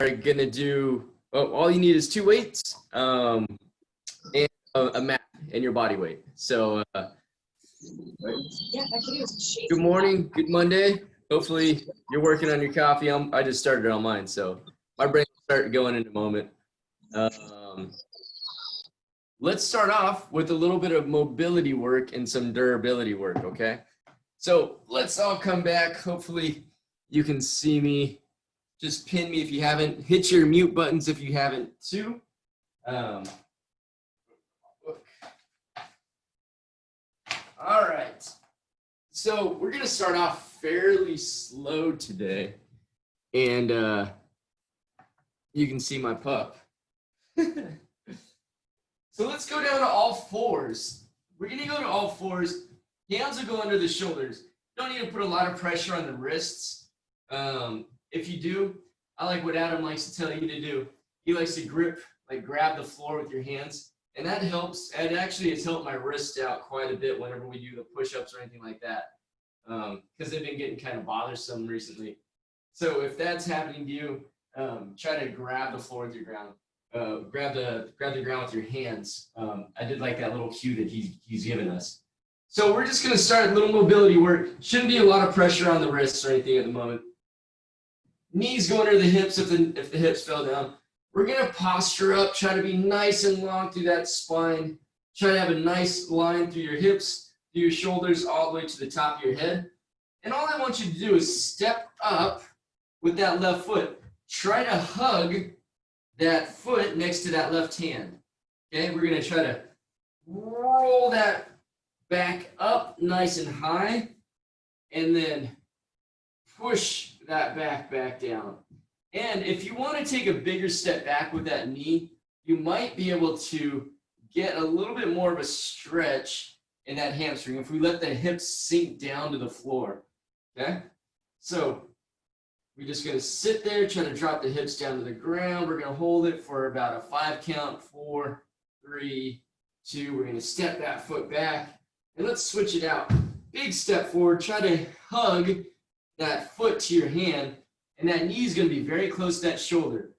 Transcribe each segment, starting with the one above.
are gonna do, well, all you need is 2 weights and a mat and your body weight. So good morning, good Monday. Hopefully you're working on your coffee. I just started on mine, so my brain will start going in a moment. Let's start off with a little bit of mobility work and some durability work, okay? So let's all come back. Hopefully you can see me. Just pin me if you haven't. Hit your mute buttons if you haven't too. All right. So we're going to start off fairly slow today. And you can see my pup. So let's go down to all fours. We're going to go to all fours. Hands will go under the shoulders. Don't need to put a lot of pressure on the wrists. If you do, I like what Adam likes to tell you to do. He likes to grab the floor with your hands. And that helps. It actually has helped my wrist out quite a bit whenever we do the push-ups or anything like that. Because they've been getting kind of bothersome recently. So if that's happening to you, try to grab the floor with your ground. Grab the ground with your hands. I did like that little cue that he's given us. So we're just going to start a little mobility work. Shouldn't be a lot of pressure on the wrists or anything at the moment. Knees go under the hips if the hips fell down. We're going to posture up, try to be nice and long through that spine. Try to have a nice line through your hips, through your shoulders, all the way to the top of your head. And all I want you to do is step up with that left foot. Try to hug that foot next to that left hand. Okay, we're going to try to roll that back up nice and high, and then push that back down. And if you want to take a bigger step back with that knee, you might be able to get a little bit more of a stretch in that hamstring if we let the hips sink down to the floor. Okay, so we're just going to sit there, try to drop the hips down to the ground. We're going to hold it for about a 5 count, 4, 3, 2. We're going to step that foot back. And let's switch it out. Big step forward. Try to hug that foot to your hand. And that knee is going to be very close to that shoulder.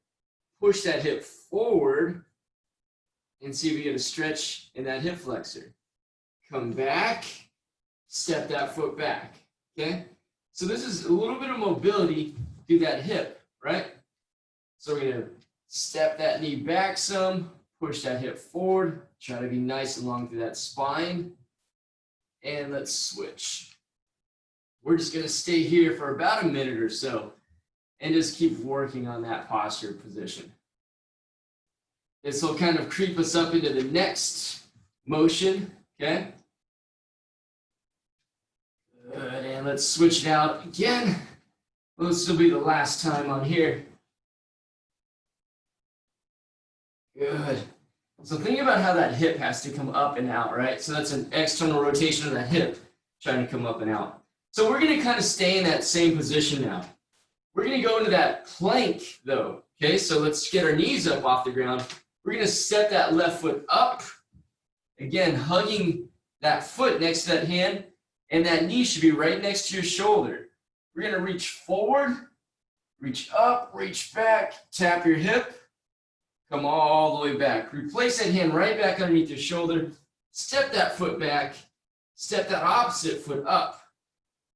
Push that hip forward and see if we get a stretch in that hip flexor. Come back. Step that foot back. Okay? So this is a little bit of mobility through that hip, right? So we're going to step that knee back some. Push that hip forward. Try to be nice and long through that spine. And let's switch. We're just going to stay here for about a minute or so and just keep working on that posture position. This will kind of creep us up into the next motion, okay? Good, and let's switch it out again. Well, this will be the last time on here. Good. So think about how that hip has to come up and out, right? So that's an external rotation of that hip trying to come up and out. So we're going to kind of stay in that same position now. We're going to go into that plank though. Okay, so let's get our knees up off the ground. We're going to step that left foot up. Again, hugging that foot next to that hand, and that knee should be right next to your shoulder. We're going to reach forward, reach up, reach back, tap your hip. Come all the way back. Replace that hand right back underneath your shoulder. Step that foot back. Step that opposite foot up.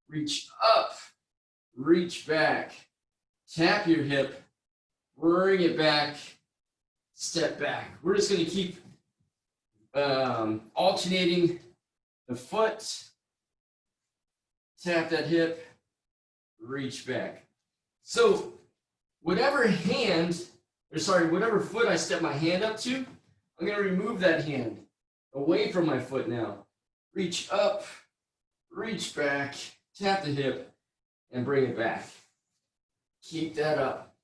Reach up. Reach back. Tap your hip. Bring it back. Step back. We're just going to keep alternating the foot. Tap that hip. Reach back. So whatever foot I step my hand up to, I'm going to remove that hand away from my foot now. Reach up, reach back, tap the hip, and bring it back. Keep that up.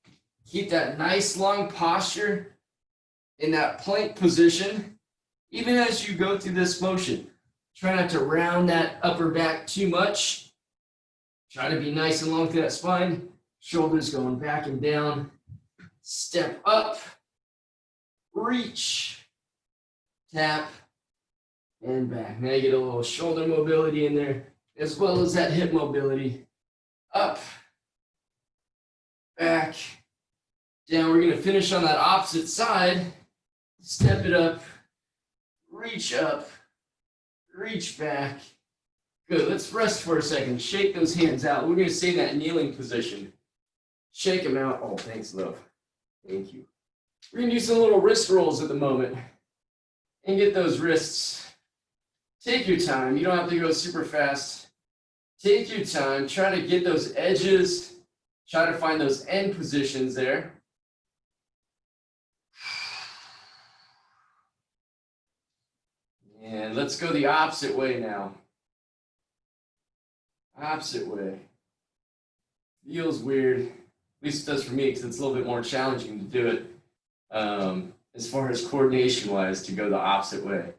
Keep that nice long posture in that plank position, even as you go through this motion. Try not to round that upper back too much. Try to be nice and long through that spine. Shoulders going back and down. Step up, reach, tap, and back. Now you get a little shoulder mobility in there, as well as that hip mobility. Up, back, Down, we're going to finish on that opposite side. Step it up, reach back. Good, let's rest for a second. Shake those hands out. We're going to stay in that kneeling position. Shake them out. Oh, thanks, love. Thank you. We're going to do some little wrist rolls at the moment. And get those wrists. Take your time. You don't have to go super fast. Take your time. Try to get those edges. Try to find those end positions there. And let's go the opposite way now. Opposite way. Feels weird. At least it does for me because it's a little bit more challenging to do it as far as coordination-wise to go the opposite way.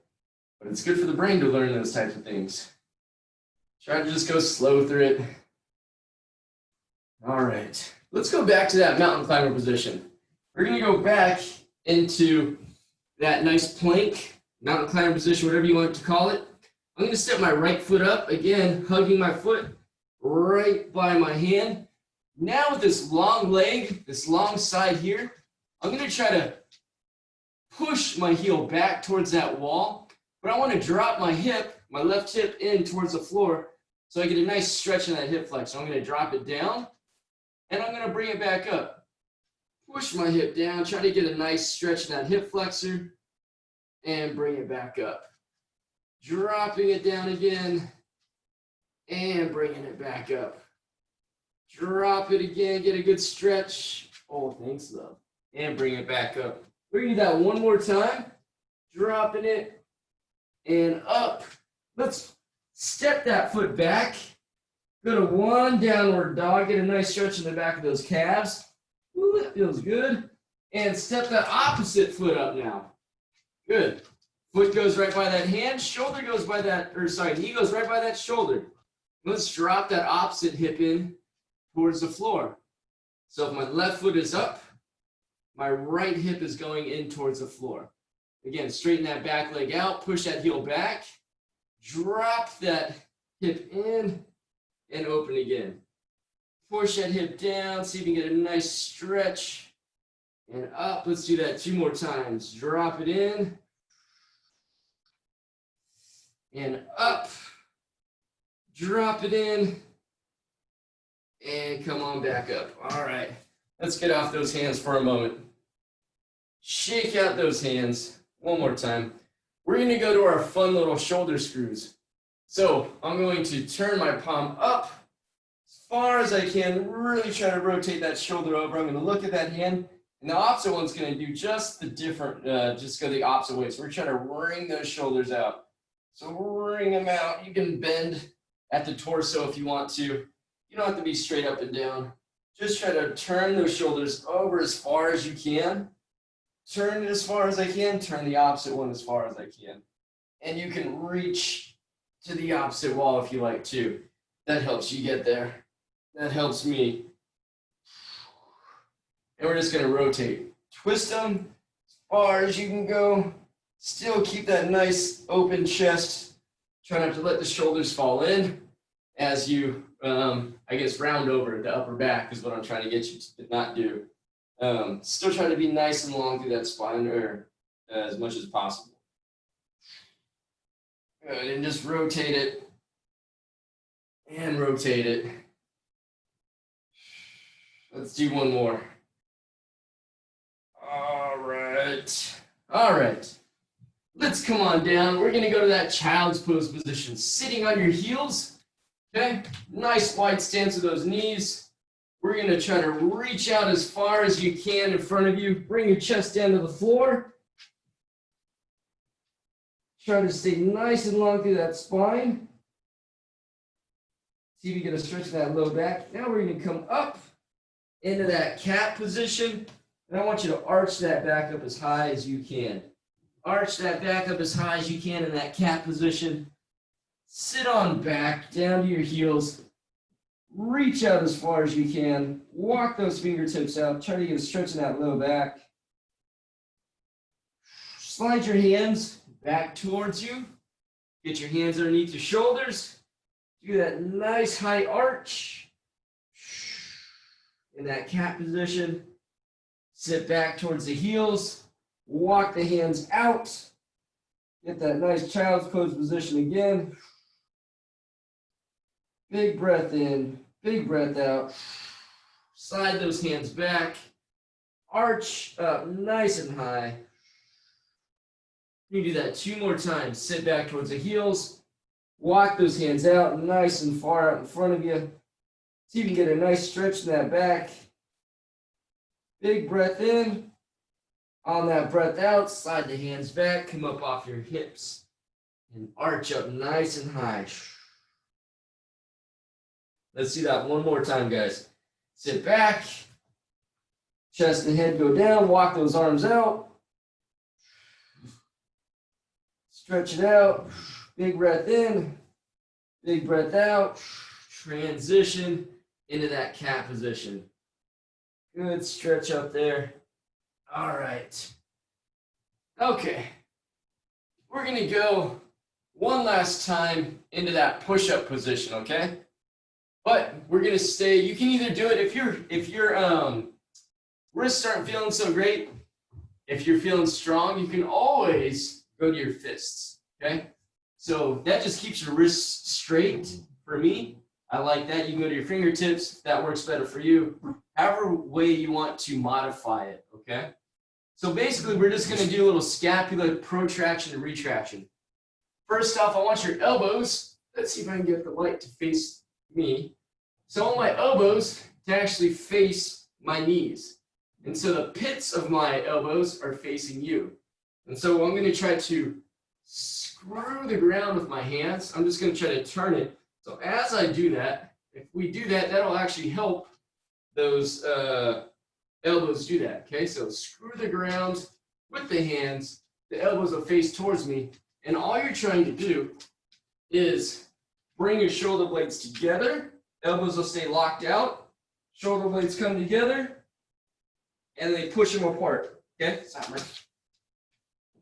But it's good for the brain to learn those types of things. Try to just go slow through it. All right. Let's go back to that mountain climber position. We're going to go back into that nice plank, mountain climber position, whatever you want to call it. I'm going to step my right foot up, again, hugging my foot right by my hand. Now with this long leg, this long side here, I'm going to try to push my heel back towards that wall, but I want to drop my hip, my left hip in towards the floor so I get a nice stretch in that hip flexor. I'm going to drop it down, and I'm going to bring it back up. Push my hip down, try to get a nice stretch in that hip flexor, and bring it back up. Dropping it down again, and bringing it back up. Drop it again, get a good stretch. Oh, thanks, love. And bring it back up. We're going to do that one more time. Dropping it, and up. Let's step that foot back. Go to one downward dog. Get a nice stretch in the back of those calves. Ooh, that feels good. And step that opposite foot up now. Good. Foot goes right by that hand, shoulder goes by that, knee goes right by that shoulder. Let's drop that opposite hip in towards the floor. So if my left foot is up, my right hip is going in towards the floor. Again, straighten that back leg out, push that heel back, drop that hip in, and open again. Push that hip down, see if you can get a nice stretch, and up. Let's do that 2 more times. Drop it in, and up. Drop it in, and come on back up. All right, let's get off those hands for a moment. Shake out those hands. One more time. We're going to go to our fun little shoulder screws. So I'm going to turn my palm up as far as I can, really try to rotate that shoulder over. I'm going to look at that hand, and the opposite one's going to do just the different, just go the opposite way. So we're trying to wring those shoulders out. So wring them out. You can bend at the torso if you want to. You don't have to be straight up and down. Just try to turn those shoulders over as far as you can. Turn it as far as I can. Turn the opposite one as far as I can. And you can reach to the opposite wall if you like to. That helps you get there. That helps me. And we're just going to rotate. Twist them as far as you can go. Still keep that nice open chest. Try not to let the shoulders fall in as you, I guess, round over the upper back is what I'm trying to get you to not do. Still try to be nice and long through that spine, or as much as possible. Good, and just rotate it. And rotate it. Let's do one more. All right. All right. Let's come on down. We're going to go to that child's pose position. Sitting on your heels. Okay. Nice wide stance with those knees. We're going to try to reach out as far as you can in front of you. Bring your chest down to the floor. Try to stay nice and long through that spine. See if you get a stretch of that low back. Now we're going to come up into that cat position. And I want you to arch that back up as high as you can. Arch that back up as high as you can in that cat position. Sit on back, down to your heels. Reach out as far as you can. Walk those fingertips out. Try to get a stretch in that low back. Slide your hands back towards you. Get your hands underneath your shoulders. Do that nice high arch. In that cat position. Sit back towards the heels. Walk the hands out. Get that nice child's pose position again. Big breath in, big breath out. Slide those hands back. Arch up nice and high. You do that 2 more times. Sit back towards the heels. Walk those hands out nice and far out in front of you. See if you can get a nice stretch in that back. Big breath in. On that breath out, slide the hands back, come up off your hips, and arch up nice and high. Let's see that one more time, guys. Sit back. Chest and head go down. Walk those arms out. Stretch it out. Big breath in. Big breath out. Transition into that cat position. Good stretch up there. All right. Okay. We're going to go one last time into that push-up position, okay? But we're going to stay. You can either do it if your wrists aren't feeling so great. If you're feeling strong, you can always go to your fists, okay? So that just keeps your wrists straight for me. I like that. You can go to your fingertips if that works better for you. However way you want to modify it, okay? So basically, we're just going to do a little scapular protraction and retraction. First off, I want your elbows. Let's see if I can get the light to face me. So I want my elbows to actually face my knees. And so the pits of my elbows are facing you. And so I'm going to try to screw the ground with my hands. I'm just going to try to turn it. So as I do that, if we do that, that'll actually help those elbows do that. Okay, so screw the ground with the hands. The elbows will face towards me. And all you're trying to do is bring your shoulder blades together. Elbows will stay locked out. Shoulder blades come together. And they push them apart. Okay? Sorry.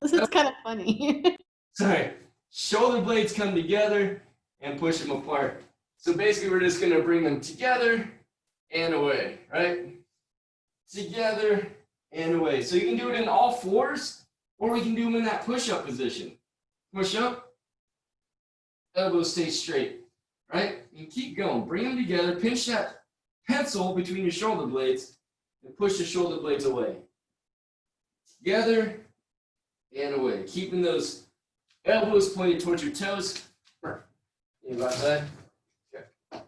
This is kind of funny. Sorry. Shoulder blades come together and push them apart. So basically, we're just going to bring them together and away, right? Together and away. So you can do it in all fours, or we can do them in that push-up position. Push up, elbows stay straight, right? And keep going. Bring them together. Pinch that pencil between your shoulder blades and push the shoulder blades away. Together and away. Keeping those elbows pointed towards your toes. You got that? Okay.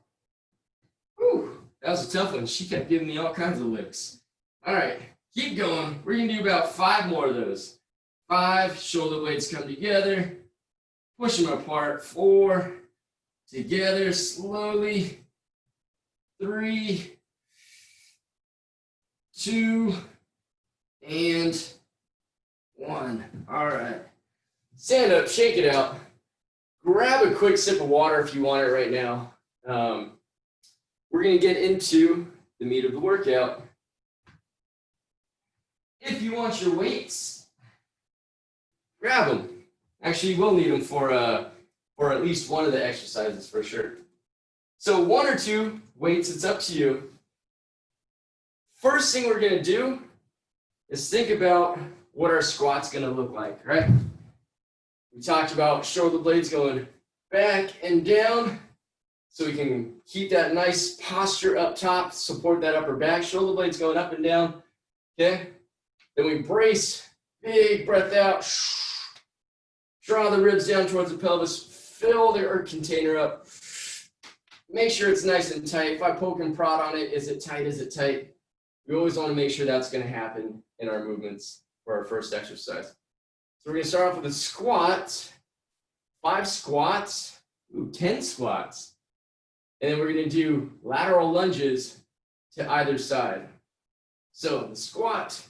Whew, that was a tough one. She kept giving me all kinds of licks. All right, keep going. We're going to do about 5 more of those. 5, shoulder blades come together. Push them apart. 4, together slowly. 3, 2, and 1. All right. Stand up, shake it out. Grab a quick sip of water if you want it right now. We're going to get into the meat of the workout. If you want your weights, grab them. Actually, you will need them for at least one of the exercises for sure. So 1 or 2 weights, it's up to you. First thing we're going to do is think about what our squat's going to look like, right? We talked about shoulder blades going back and down so we can keep that nice posture up top, support that upper back. Shoulder blades going up and down, okay? Then we brace, big breath out. Draw the ribs down towards the pelvis. Fill the earth container up. Make sure it's nice and tight. If I poke and prod on it, is it tight? Is it tight? We always want to make sure that's going to happen in our movements for our first exercise. So we're going to start off with a squat, 5 squats, 10 squats. And then we're going to do lateral lunges to either side. So the squat,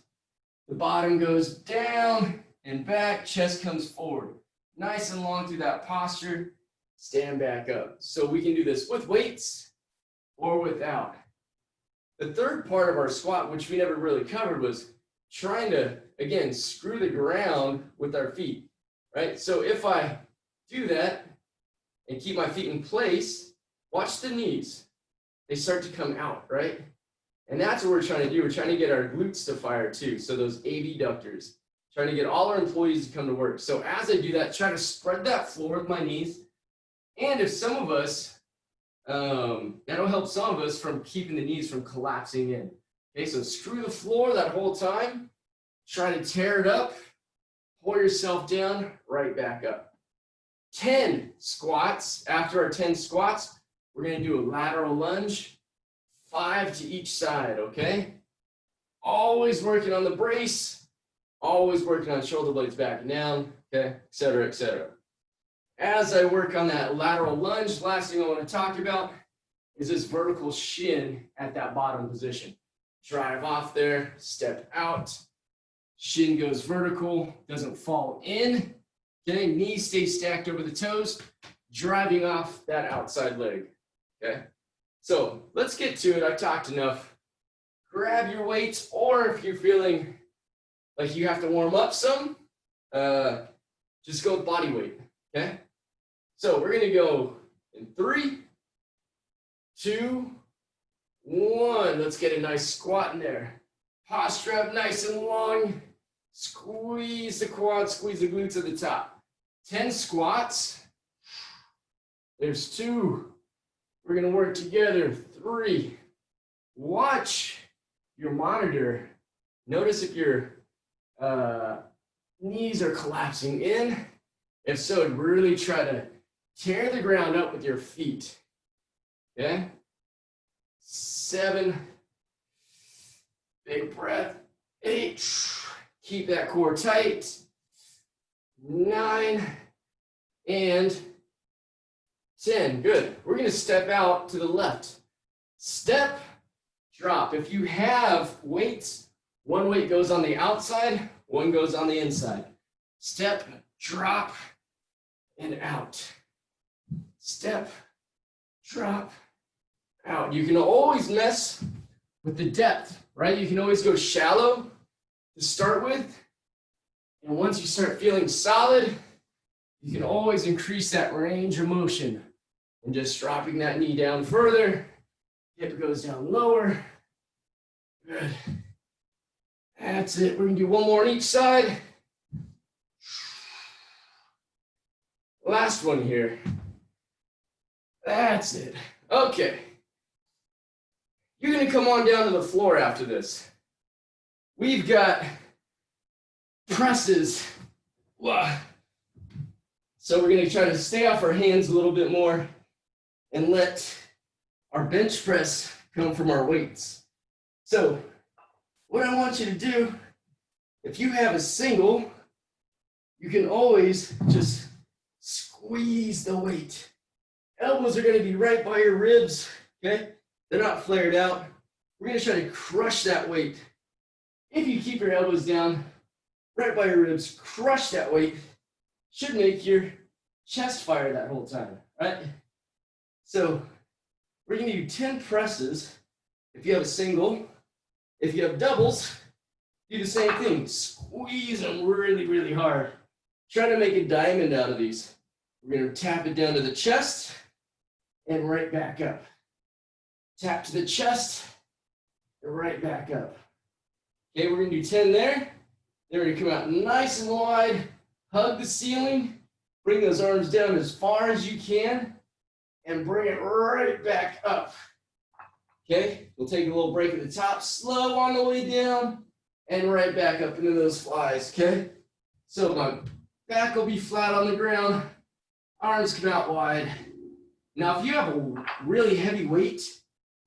the bottom goes down and back, chest comes forward. Nice and long through that posture, stand back up. So we can do this with weights or without. The third part of our squat, which we never really covered, was trying to, again, screw the ground with our feet, right? So if I do that and keep my feet in place, watch the knees. They start to come out, right? And that's what we're trying to do. We're trying to get our glutes to fire too. So those abductors, trying to get all our employees to come to work. So as I do that, try to spread that floor with my knees. And if some of us, that'll help some of us from keeping the knees from collapsing in. Okay, so screw the floor that whole time. Try to tear it up. Pull yourself down, right back up. 10 squats. After our 10 squats, we're going to do a lateral lunge, 5 to each side, okay? Always working on the brace, always working on shoulder blades back and down, okay, et cetera, et cetera. As I work on that lateral lunge, last thing I want to talk about is this vertical shin at that bottom position. Drive off there, step out, shin goes vertical, doesn't fall in, okay, knees stay stacked over the toes, driving off that outside leg, okay? So let's get to it. I've talked enough. Grab your weights, or if you're feeling like you have to warm up some, just go with body weight, okay? So we're gonna go in 3, 2, 1. Let's get a nice squat in there. Posture up nice and long. Squeeze the quads, squeeze the glutes at the top. 10 squats. There's 2. We're gonna work together. 3. Watch your monitor. Notice if your knees are collapsing in. If so, really try to tear the ground up with your feet. Okay? 7. Big breath. 8. Keep that core tight. 9. And 10. Good. We're going to step out to the left. Step, drop. If you have weights, one weight goes on the outside, one goes on the inside. Step, drop, and out. Step, drop, out. You can always mess with the depth, right? You can always go shallow to start with. And once you start feeling solid, you can always increase that range of motion. And just dropping that knee down further, hip goes down lower. Good. That's it. We're gonna do one more on each side. Last one here. That's it. Okay. You're gonna come on down to the floor after this. We've got presses. Wow. So we're gonna try to stay off our hands a little bit more and let our bench press come from our weights. So what I want you to do, if you have a single, you can always just squeeze the weight. Elbows are going to be right by your ribs, okay? They're not flared out. We're going to try to crush that weight. If you keep your elbows down right by your ribs, crush that weight, should make your chest fire that whole time, right? So we're going to do 10 presses if you have a single. If you have doubles, do the same thing. Squeeze them really, really hard. Try to make a diamond out of these. We're going to tap it down to the chest and right back up. Tap to the chest and right back up. Okay, we're going to do 10 there. Then we're going to come out nice and wide. Hug the ceiling. Bring those arms down as far as you can. And bring it right back up. Okay, we'll take a little break at the top, slow on the way down, and right back up into those flies, okay? So my back will be flat on the ground, arms come out wide. Now, if you have a really heavy weight,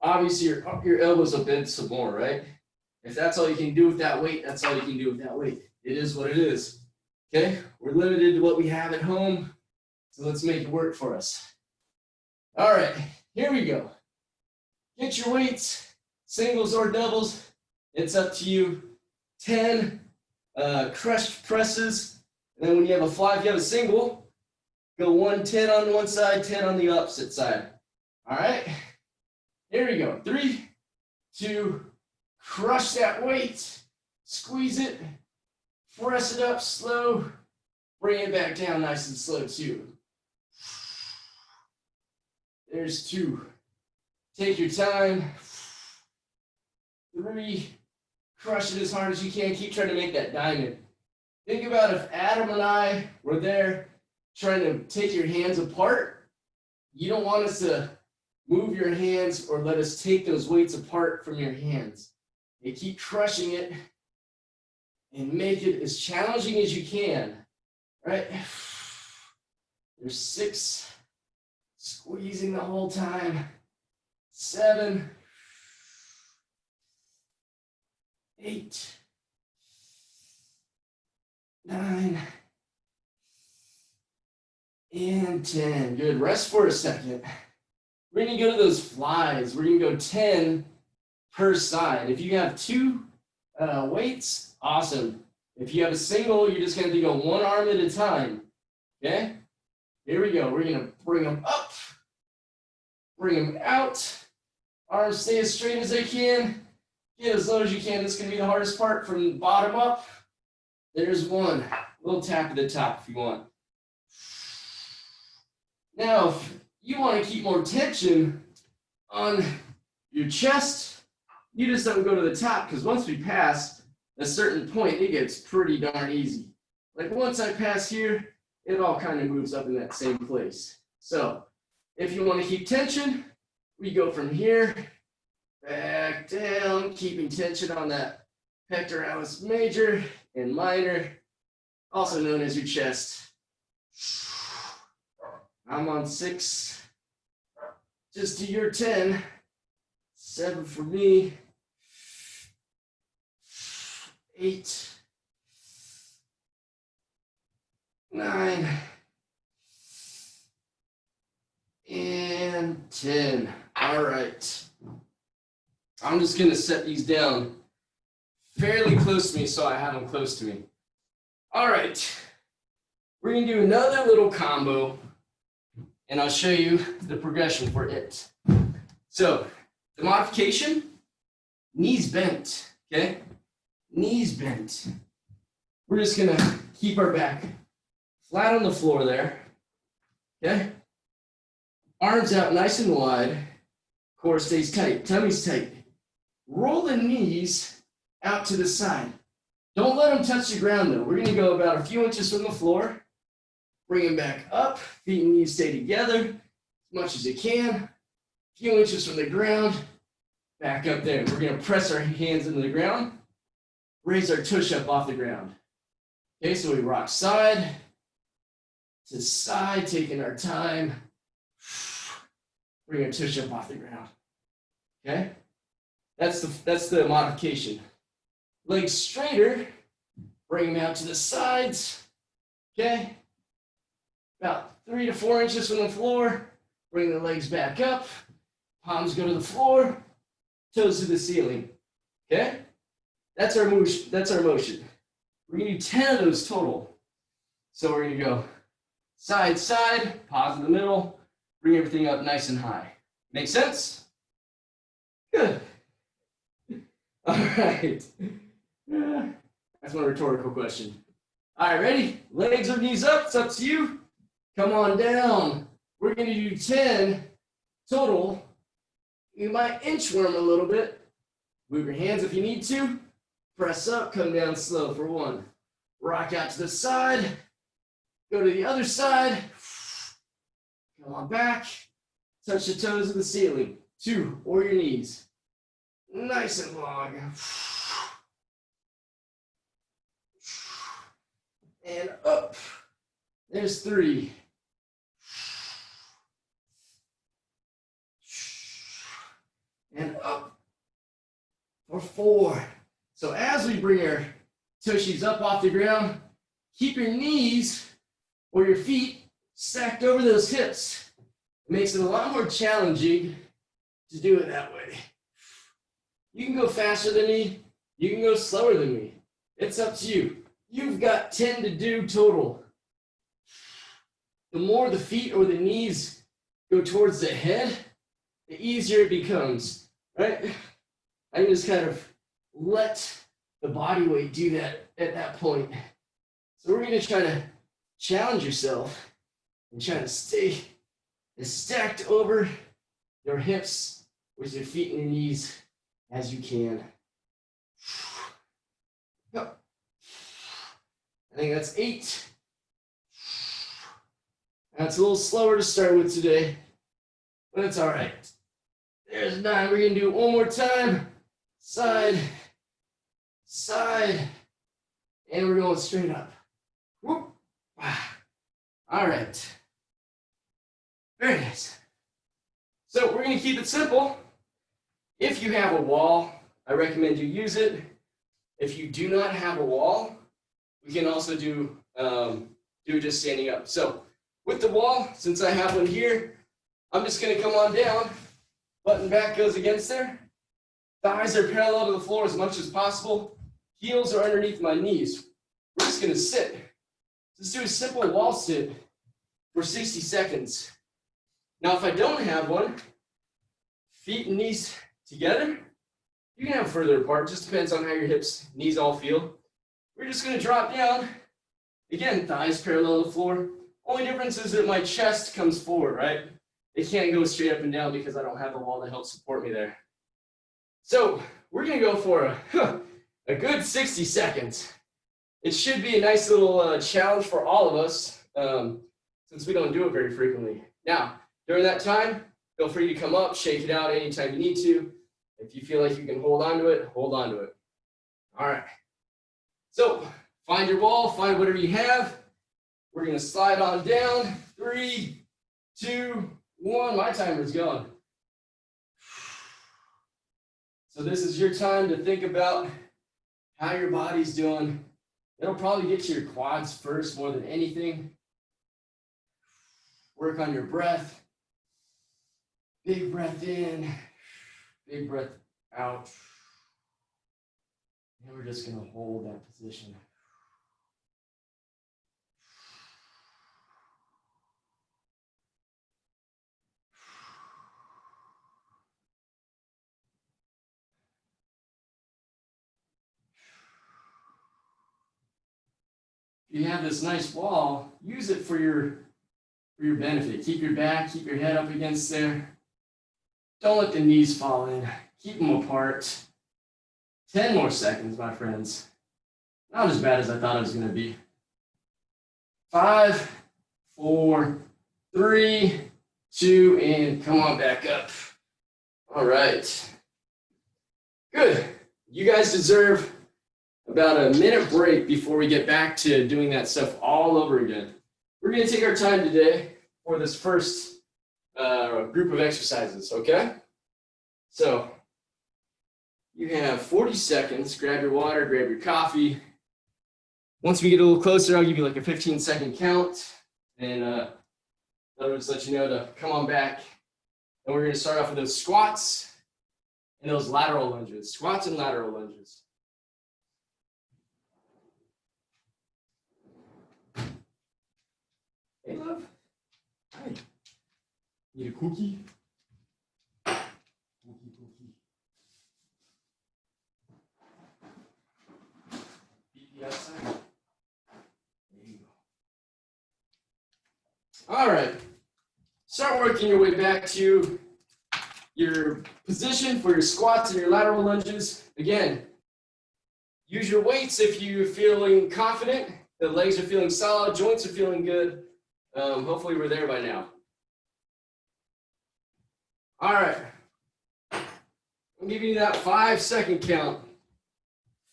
obviously your elbows will bend some more, right? If that's all you can do with that weight, that's all you can do with that weight. It is what it is, okay? We're limited to what we have at home, so let's make it work for us. All right, here we go. Get your weights, singles or doubles. It's up to you. 10 crushed presses. And then when you have a fly, if you have a single, go 10 on one side, 10 on the opposite side. All right, here we go. 3, 2, crush that weight. Squeeze it. Press it up slow. Bring it back down nice and slow too. There's 2. Take your time. 3. Crush it as hard as you can. Keep trying to make that diamond. Think about if Adam and I were there trying to take your hands apart. You don't want us to move your hands or let us take those weights apart from your hands. You keep crushing it and make it as challenging as you can. Right? There's 6. Squeezing the whole time. 7. 8. 9. And 10. Good. Rest for a second. We're going to go to those flies. We're going to go 10 per side. If you have 2 weights, awesome. If you have a single, you're just going to go 1 arm at a time. Okay? Here we go. We're going to bring them up, bring them out. Arms stay as straight as they can. Get as low as you can. This is going to be the hardest part from the bottom up. There's 1. Little tap at the top if you want. Now, if you want to keep more tension on your chest, you just don't go to the top, because once we pass a certain point, it gets pretty darn easy. Like once I pass here, it all kind of moves up in that same place. So if you want to keep tension, we go from here back down, keeping tension on that pectoralis major and minor, also known as your chest. I'm on 6. Just do your 10. 7 for me. 8. 9. And 10. All right. I'm just going to set these down fairly close to me so I have them close to me. All right. We're going to do another little combo, and I'll show you the progression for it. So the modification, knees bent, okay? Knees bent. We're just going to keep our back flat on the floor there, okay? Arms out nice and wide. Core stays tight, tummy's tight. Roll the knees out to the side. Don't let them touch the ground though. We're going to go about a few inches from the floor. Bring them back up. Feet and knees stay together as much as you can. A few inches from the ground. Back up there. We're going to press our hands into the ground. Raise our tush up off the ground. Okay, so we rock side to side, taking our time. Bring our tush up off the ground. Okay? That's the modification. Legs straighter. Bring them out to the sides. Okay? About 3 to 4 inches from the floor. Bring the legs back up. Palms go to the floor. Toes to the ceiling. Okay? That's our motion. We're going to do 10 of those total. So we're going to go side, side, pause in the middle, bring everything up nice and high. Make sense? Good. All right. That's my rhetorical question. All right, ready? Legs or knees up. It's up to you. Come on down. We're going to do 10 total. You might inchworm a little bit. Move your hands if you need to. Press up, come down slow for 1. Rock out to the side. Go to the other side. Come on back. Touch the toes of the ceiling. 2, or your knees. Nice and long. And up. There's 3. And up for 4. So as we bring our tushies up off the ground, keep your knees or your feet stacked over those hips. It makes it a lot more challenging to do it that way. You can go faster than me. You can go slower than me. It's up to you. You've got 10 to do total. The more the feet or the knees go towards the head, the easier it becomes, right? I can just kind of let the body weight do that at that point. So we're going to try to challenge yourself and try to stay as stacked over your hips with your feet and your knees as you can. Yep. I think that's 8. That's a little slower to start with today, but it's all right. There's 9. We're going to do it one more time. Side, side, and we're going straight up. Whoop. All right. Very nice. So we're going to keep it simple. If you have a wall, I recommend you use it. If you do not have a wall, we can also do just standing up. So with the wall, since I have one here, I'm just going to come on down. Button back goes against there. Thighs are parallel to the floor as much as possible. Heels are underneath my knees. We're just going to sit. Just do a simple wall sit for 60 seconds. Now, if I don't have one, feet and knees together. You can have further apart, just depends on how your hips, knees all feel. We're just going to drop down. Again, thighs parallel to the floor. Only difference is that my chest comes forward, right? It can't go straight up and down because I don't have a wall to help support me there. So we're going to go for a good 60 seconds. It should be a nice little challenge for all of us since we don't do it very frequently. Now, during that time, feel free to come up, shake it out anytime you need to. If you feel like you can hold on to it, hold on to it. All right. So find your wall, find whatever you have. We're going to slide on down. 3, 2, 1. My timer's going. So this is your time to think about how your body's doing. It'll probably get to your quads first more than anything. Work on your breath. Big breath in, big breath out. And we're just going to hold that position. If you have this nice wall, use it for your benefit. Keep your back, keep your head up against there. Don't let the knees fall in. Keep them apart. 10 more seconds, my friends. Not as bad as I thought it was going to be. 5, 4, 3, 2, and come on back up. All right. Good. You guys deserve about a minute break before we get back to doing that stuff all over again. We're going to take our time today for this first group of exercises, okay? So you have 40 seconds. Grab your water, grab your coffee. Once we get a little closer, I'll give you like a 15-second count. And I'll just let you know to come on back. And we're going to start off with those squats and those lateral lunges. Squats and lateral lunges. Hey, love. Hi. Need a cookie? Cookie. Pee outside. There you go. All right. Start working your way back to your position for your squats and your lateral lunges. Again, use your weights if you're feeling confident. The legs are feeling solid, joints are feeling good. Hopefully we're there by now. All right. I'm giving you that 5-second count.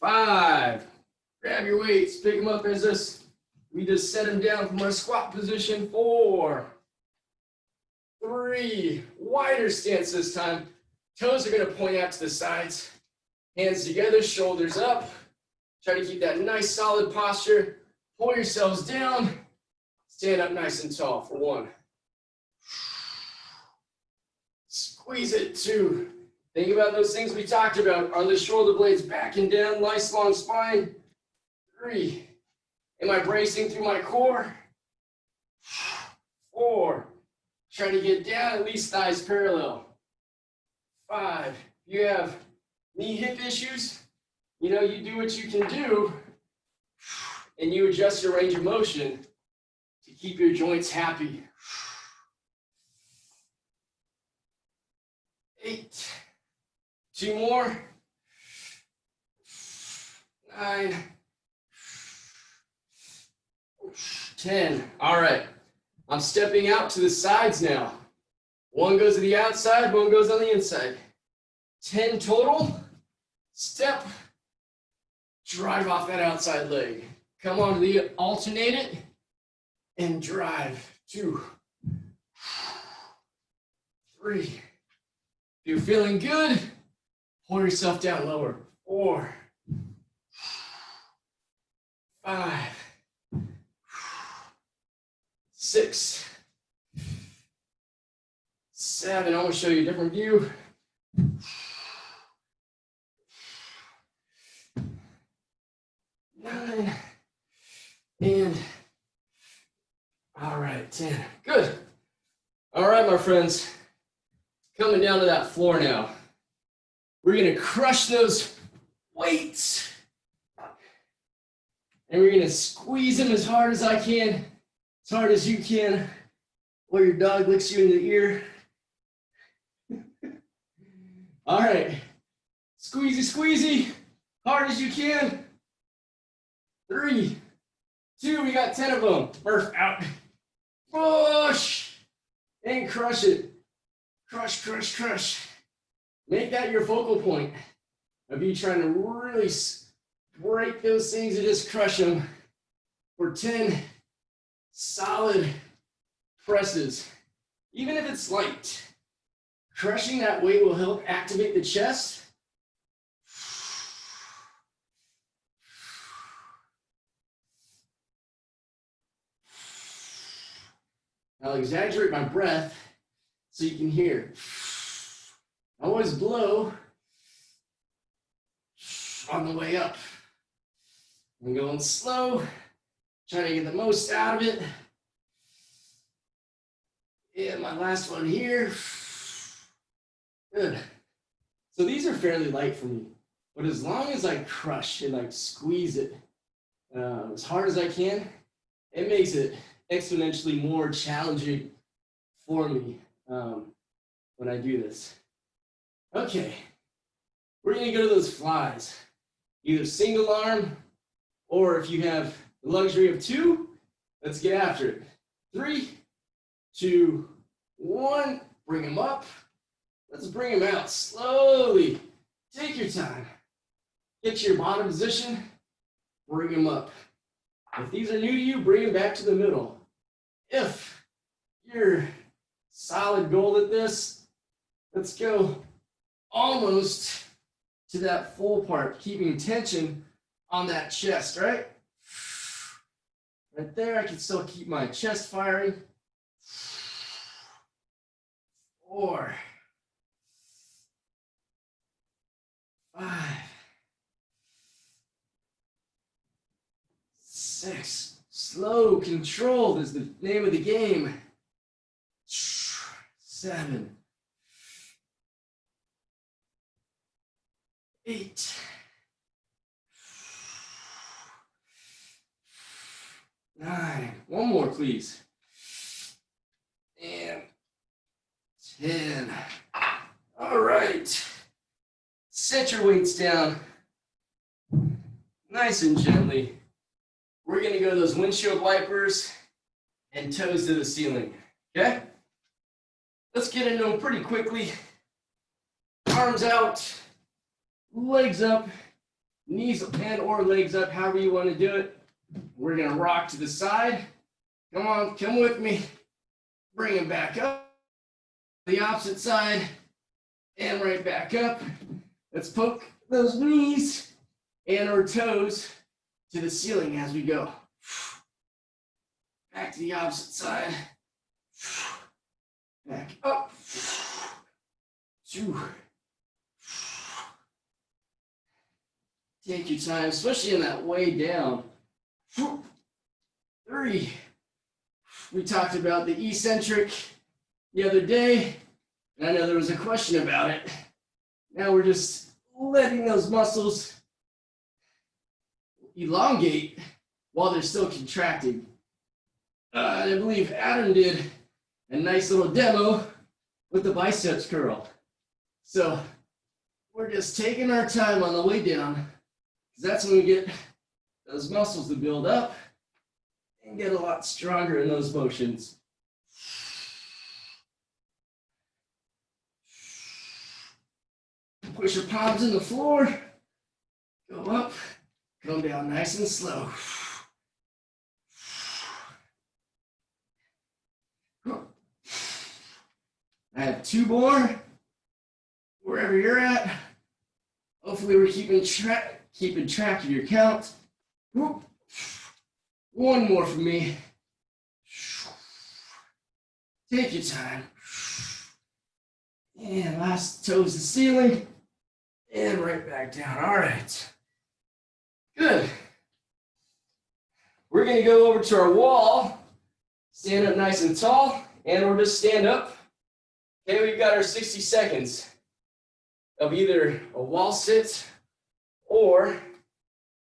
5. Grab your weights, pick them up as this. We just set them down from our squat position. 4, 3, wider stance this time. Toes are going to point out to the sides. Hands together, shoulders up. Try to keep that nice solid posture. Pull yourselves down. Stand up nice and tall for 1. Squeeze it. 2. Think about those things we talked about. Are the shoulder blades back and down? Nice long spine. 3. Am I bracing through my core? 4. Try to get down, at least thighs parallel. 5. If you have knee hip issues, you know, you do what you can do and you adjust your range of motion to keep your joints happy. 8. 2 more. 9, 10. All right. I'm stepping out to the sides now. One goes to the outside, one goes on the inside. 10 total. Step. Drive off that outside leg. Come on to the alternated and drive. 2, 3. If you're feeling good, pull yourself down lower. 4, 5, 6, 7. I'm going to show you a different view. 9, and all right, 10. Good. All right, my friends. Coming down to that floor now. We're going to crush those weights. And we're going to squeeze them as hard as I can, as hard as you can, or your dog licks you in the ear. All right. Squeezy, squeezy, hard as you can. 3, 2, we got 10 of them. Murph out. Push and crush it. Crush, crush, crush. Make that your focal point of you trying to really break those things and just crush them for 10 solid presses. Even if it's light, crushing that weight will help activate the chest. I'll exaggerate my breath so you can hear. I always blow on the way up. I'm going slow, trying to get the most out of it. And my last one here. Good. So these are fairly light for me, but as long as I crush and like squeeze it as hard as I can, it makes it exponentially more challenging for me when I do this. Okay, we're gonna go to those flies, either single arm, or if you have the luxury of 2, let's get after it. 3, 2, 1, bring them up. Let's bring them out slowly. Take your time. Get to your bottom position, bring them up. If these are new to you, bring them back to the middle. If you're solid gold at this, let's go almost to that full part, keeping tension on that chest, right? Right there, I can still keep my chest firing. 4, 5, 6. Slow, controlled is the name of the game. 7, 8, 9. One more, please. And 10. All right. Set your weights down nice and gently. We're going to go to those windshield wipers and toes to the ceiling. Okay? Let's get into them pretty quickly. Arms out, legs up, knees and or legs up, however you want to do it. We're going to rock to the side. Come on, come with me. Bring them back up. The opposite side and right back up. Let's poke those knees and or toes to the ceiling as we go. Back to the opposite side. Back up. 2. Take your time, especially in that way down. 3. We talked about the eccentric the other day, and I know there was a question about it. Now we're just letting those muscles elongate while they're still contracting. I believe Adam did a nice little demo with the biceps curl. So we're just taking our time on the way down. because that's when we get those muscles to build up and get a lot stronger in those motions. Push your palms in the floor, go up, come down nice and slow. I have 2 more, wherever you're at. Hopefully we're keeping track of your count. Whoop. 1 more for me. Take your time. And last toes the ceiling. And right back down. All right. Good. We're going to go over to our wall. Stand up nice and tall. And we'll just stand up. Okay, we've got our 60 seconds of either a wall sit or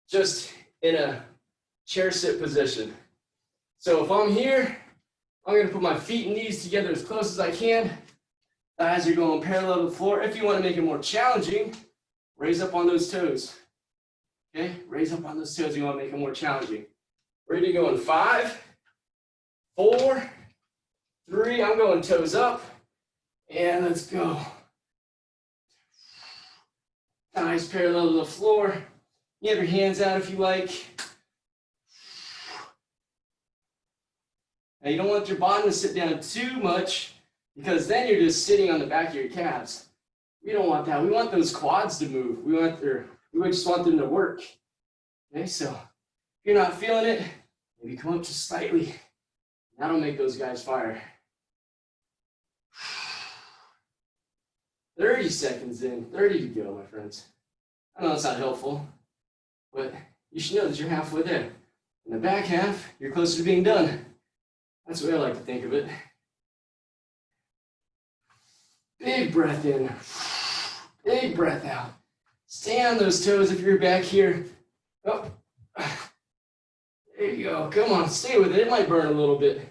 just in a chair sit position. So if I'm here, I'm going to put my feet and knees together as close as I can. Thighs are going parallel to the floor. If you want to make it more challenging, raise up on those toes. Okay, raise up on those toes. You want to make it more challenging. Ready to go in 5, 4, 3. I'm going toes up. And let's go. Thighs parallel to the floor. You have your hands out if you like. Now you don't want your bottom to sit down too much because then you're just sitting on the back of your calves. We don't want that. We want those quads to move. We just want them to work. Okay, so if you're not feeling it, maybe come up just slightly. That'll make those guys fire. 30 seconds in, 30 to go, my friends. I know that's not helpful, but you should know that you're halfway there. In the back half, you're closer to being done. That's the way I like to think of it. Big breath in, big breath out. Stay on those toes if you're back here. Oh, there you go. Come on, stay with it. It might burn a little bit.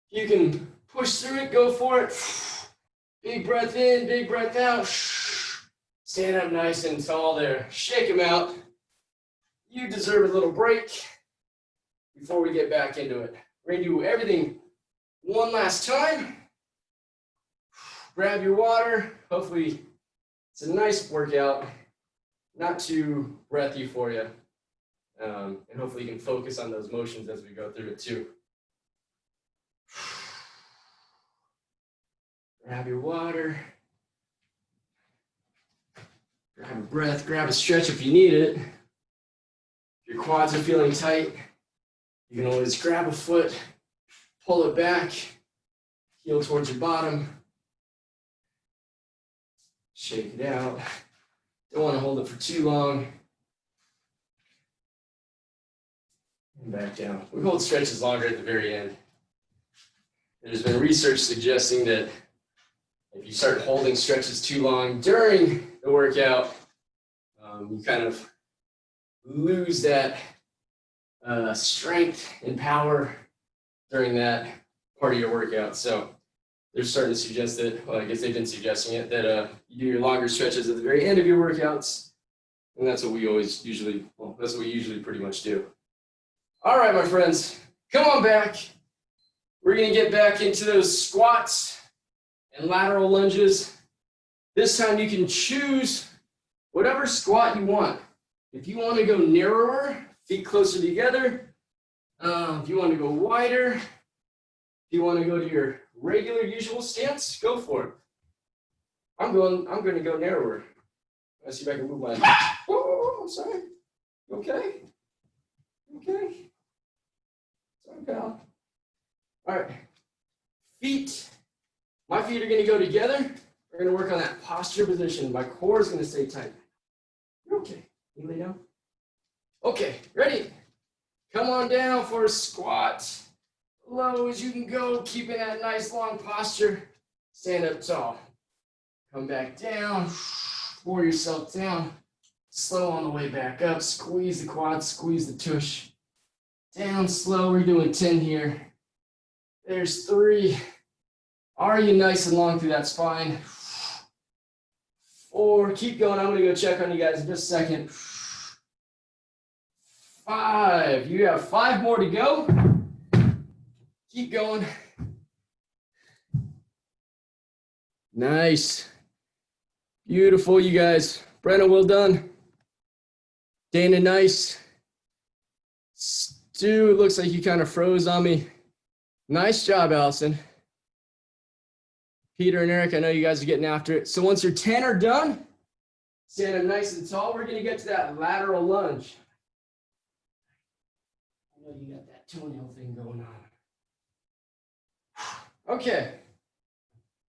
You can push through it, go for it. Big breath in, big breath out. Stand up nice and tall there. Shake them out. You deserve a little break before we get back into it. We're going to do everything one last time. Grab your water. Hopefully it's a nice workout, not too breathy for you. And hopefully you can focus on those motions as we go through it too. Grab your water. Grab a breath, grab a stretch if you need it. If your quads are feeling tight, you can always grab a foot, pull it back, heel towards your bottom. Shake it out. Don't want to hold it for too long. And back down. We hold stretches longer at the very end. There's been research suggesting that if you start holding stretches too long during the workout, you kind of lose that strength and power during that part of your workout. So they're starting to suggest that, well, I guess they've been suggesting it, that you do your longer stretches at the very end of your workouts. And that's what we that's what we usually pretty much do. All right, my friends, come on back. We're going to get back into those squats and lateral lunges. This time you can choose whatever squat you want. If you want to go narrower, feet closer together. If you want to go wider, if you want to go to your regular usual stance, go for it. I'm going to go narrower. Let's see if I can move my. Whoa, sorry. Okay. Okay. Sorry, pal. All right. Feet. My feet are going to go together. We're going to work on that posture position. My core is going to stay tight. You're okay. You lay down. Okay, ready? Come on down for a squat. Low as you can go, keeping that nice long posture. Stand up tall. Come back down. Pour yourself down. Slow on the way back up. Squeeze the quads, squeeze the tush. Down slow. We're doing 10 here. There's 3. Are you nice and long through that spine? 4. Keep going. I'm going to go check on you guys in just a second. 5. You have 5 more to go. Keep going. Nice. Beautiful, you guys. Brenna, well done. Dana, nice. Stu, looks like you kind of froze on me. Nice job, Allison. Peter and Eric, I know you guys are getting after it. So once your 10 are done, stand up nice and tall. We're going to get to that lateral lunge. I know you got that toenail thing going on. Okay.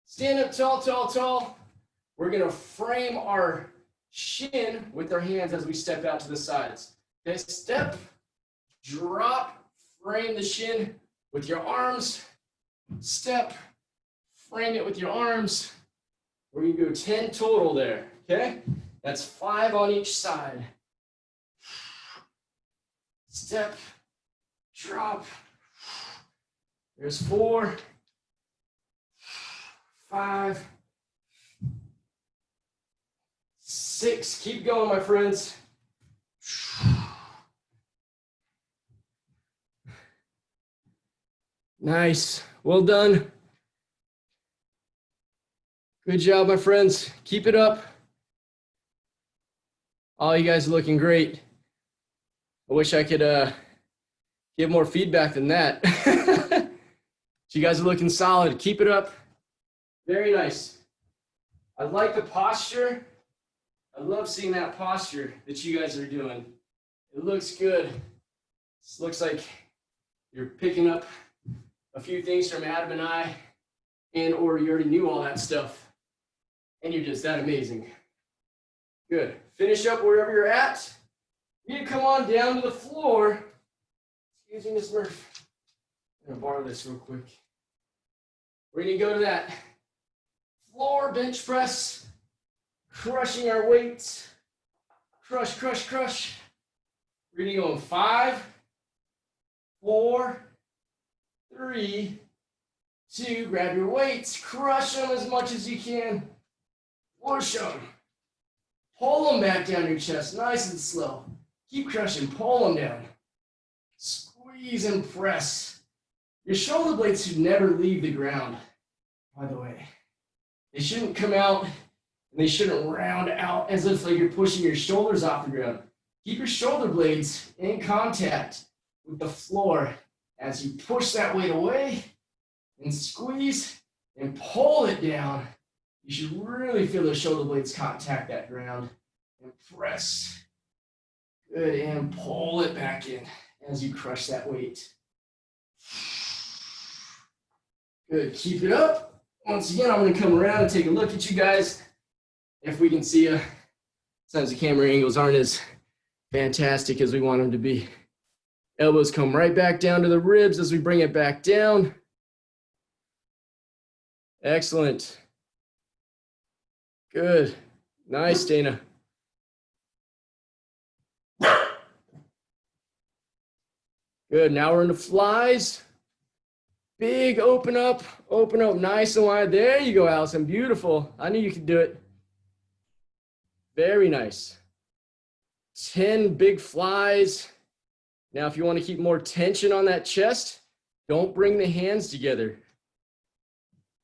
Stand up tall, tall, tall. We're going to frame our shin with our hands as we step out to the sides. Okay, step, drop, frame the shin with your arms. Step, frame it with your arms. We're going to go 10 total there, okay? That's 5 on each side. Step, drop. There's 4, 5, 6. Keep going, my friends. Nice. Well done. Good job, my friends. Keep it up. All you guys are looking great. I wish I could give more feedback than that. So you guys are looking solid. Keep it up. Very nice. I like the posture. I love seeing that posture that you guys are doing. It looks good. This looks like you're picking up a few things from Adam and I, and or you already knew all that stuff, and you're just that amazing. Good. Finish up wherever you're at. You come on down to the floor. Excuse me, Miss Murph. I'm gonna borrow this real quick. We're gonna go to that floor bench press, crushing our weights. Crush, crush, crush. We're gonna go in 5, 4, 3, 2, grab your weights, crush them as much as you can. Push them. Pull them back down your chest, nice and slow. Keep crushing, pull them down. Squeeze and press. Your shoulder blades should never leave the ground, by the way. They shouldn't come out and they shouldn't round out as if like you're pushing your shoulders off the ground. Keep your shoulder blades in contact with the floor as you push that weight away and squeeze and pull it down. You should really feel the shoulder blades contact that ground and press. Good, and pull it back in as you crush that weight. Good, keep it up. Once again, I'm gonna come around and take a look at you guys. If we can see you. Sometimes the camera angles aren't as fantastic as we want them to be. Elbows come right back down to the ribs as we bring it back down. Excellent. Good. Nice, Dana. Good. Now we're into flies. Big open up, nice and wide. There you go, Allison. Beautiful. I knew you could do it. Very nice. 10 big flies. Now, if you want to keep more tension on that chest, don't bring the hands together.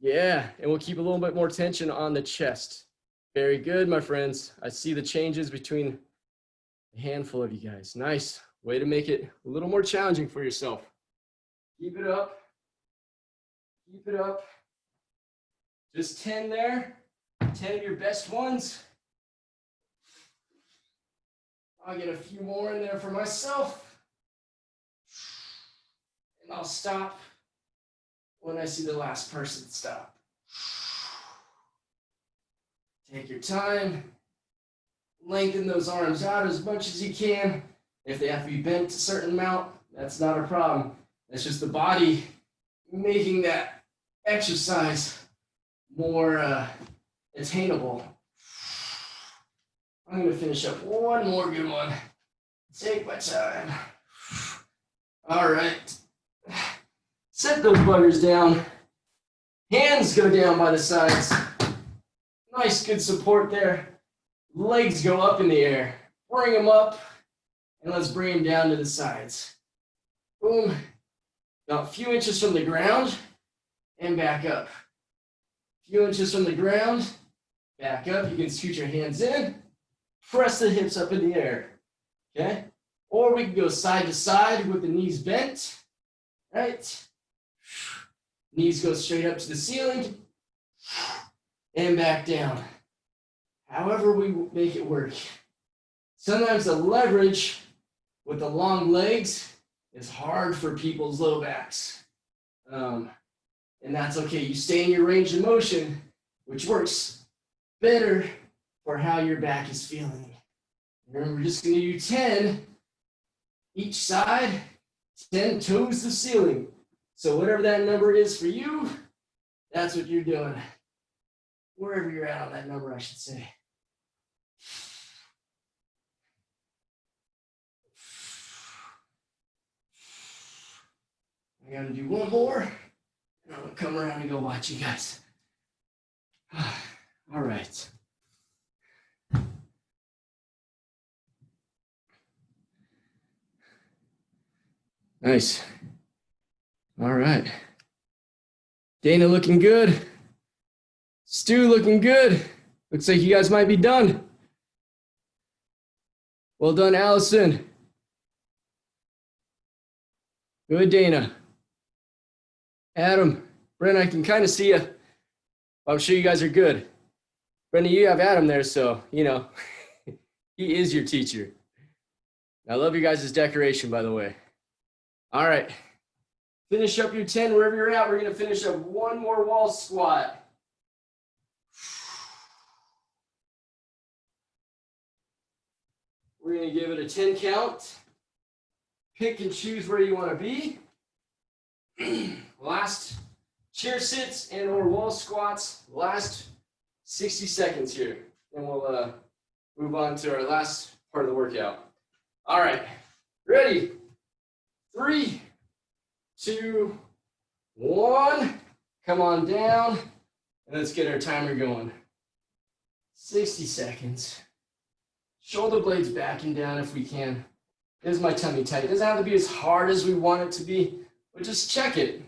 Yeah, and we'll keep a little bit more tension on the chest. Very good, my friends. I see the changes between a handful of you guys. Nice. Way to make it a little more challenging for yourself. Keep it up. Keep it up. Just 10 there. 10 of your best ones. I'll get a few more in there for myself. And I'll stop when I see the last person stop. Take your time. Lengthen those arms out as much as you can. If they have to be bent a certain amount, that's not a problem. That's just the body making that exercise more attainable. I'm going to finish up one more good one. Take my time. All right. Set those buggers down. Hands go down by the sides. Nice, good support there. Legs go up in the air. Bring them up And let's bring them down to the sides. Boom. Now a few inches from the ground and back up. A few inches from the ground, back up. You can scoot your hands in, press the hips up in the air. Okay? Or we can go side to side with the knees bent. Right? Knees go straight up to the ceiling and back down. However we make it work. Sometimes the leverage with the long legs is hard for people's low backs. And that's okay. You stay in your range of motion, which works better for how your back is feeling. Remember, we're just going to do 10 each side, 10 toes to ceiling. So whatever that number is for you, that's what you're doing. Wherever you're at on that number, I should say. I'm going to do one more, and I'm going to come around and go watch you guys. All right. Nice. All right. Dana looking good. Stu looking good. Looks like you guys might be done. Well done, Allison. Good, Dana. Adam, Brent, I can kind of see you. I'm sure you guys are good. Brenda, you have Adam there, so, you know, he is your teacher. I love you guys' decoration, by the way. All right. Finish up your 10 wherever you're at. We're going to finish up one more wall squat. We're going to give it a 10 count. Pick and choose where you want to be. Last chair sits and or wall squats. Last 60 seconds here. Then we'll move on to our last part of the workout. All right. Ready? 3, 2, 1. Come on down. And let's get our timer going. 60 seconds. Shoulder blades back and down if we can. Is my tummy tight? It doesn't have to be as hard as we want it to be, but just check it.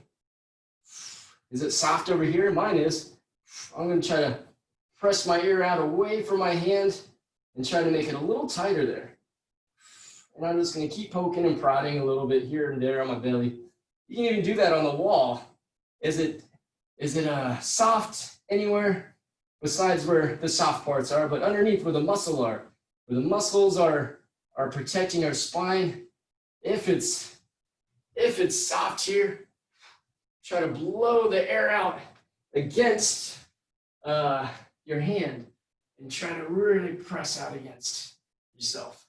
Is it soft over here? Mine is. I'm going to try to press my ear out away from my hand and try to make it a little tighter there. And I'm just going to keep poking and prodding a little bit here and there on my belly. You can even do that on the wall. Is it soft anywhere besides where the soft parts are, but underneath where the muscle are, where the muscles are protecting our spine? If it's soft here, try to blow the air out against your hand and try to really press out against yourself.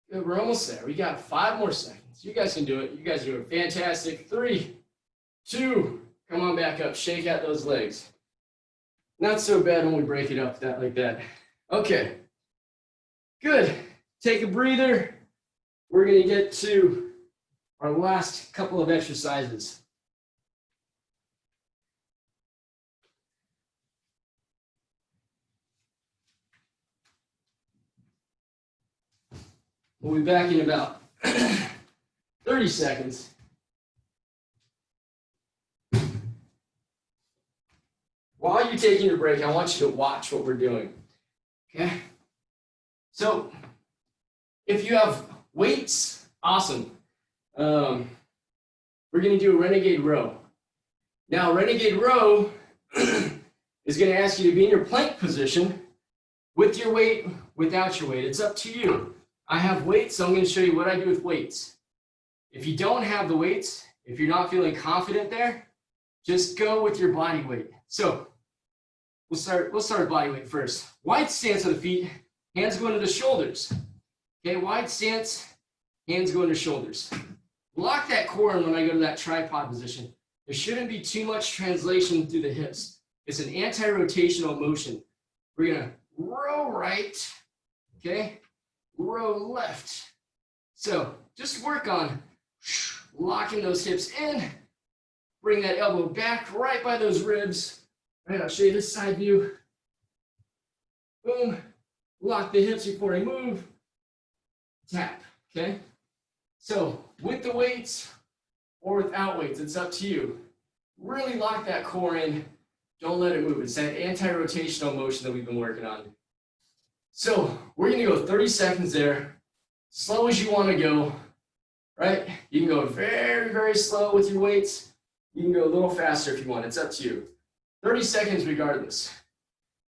Good, we're almost there. We got 5 more seconds. You guys can do it. You guys are doing fantastic. 3, 2, come on back up. Shake out those legs. Not so bad when we break it up like that. Okay. Good. Take a breather. We're going to get to our last couple of exercises. We'll be back in about 30 seconds. While you're taking your break, I want you to watch what we're doing. Okay? So, if you have weights, awesome. We're going to do a renegade row. Now, renegade row is going to ask you to be in your plank position with your weight, without your weight. It's up to you. I have weights, so I'm going to show you what I do with weights. If you don't have the weights, if you're not feeling confident there, just go with your body weight. So we'll start with body weight first. Wide stance on the feet, hands go into the shoulders. Okay, wide stance, hands go into shoulders. Lock that core in when I go to that tripod position. There shouldn't be too much translation through the hips. It's an anti-rotational motion. We're going to row right, okay? Row left. So just work on locking those hips in. Bring that elbow back right by those ribs. All right, I'll show you this side view. Boom. Lock the hips before I move. tap, okay? So with the weights or without weights, it's up to you. Really lock that core in. Don't let it move. It's that anti-rotational motion that we've been working on. So we're gonna go 30 seconds there, slow as you wanna go, right? You can go very, very slow with your weights. You can go a little faster if you want, it's up to you. 30 seconds regardless.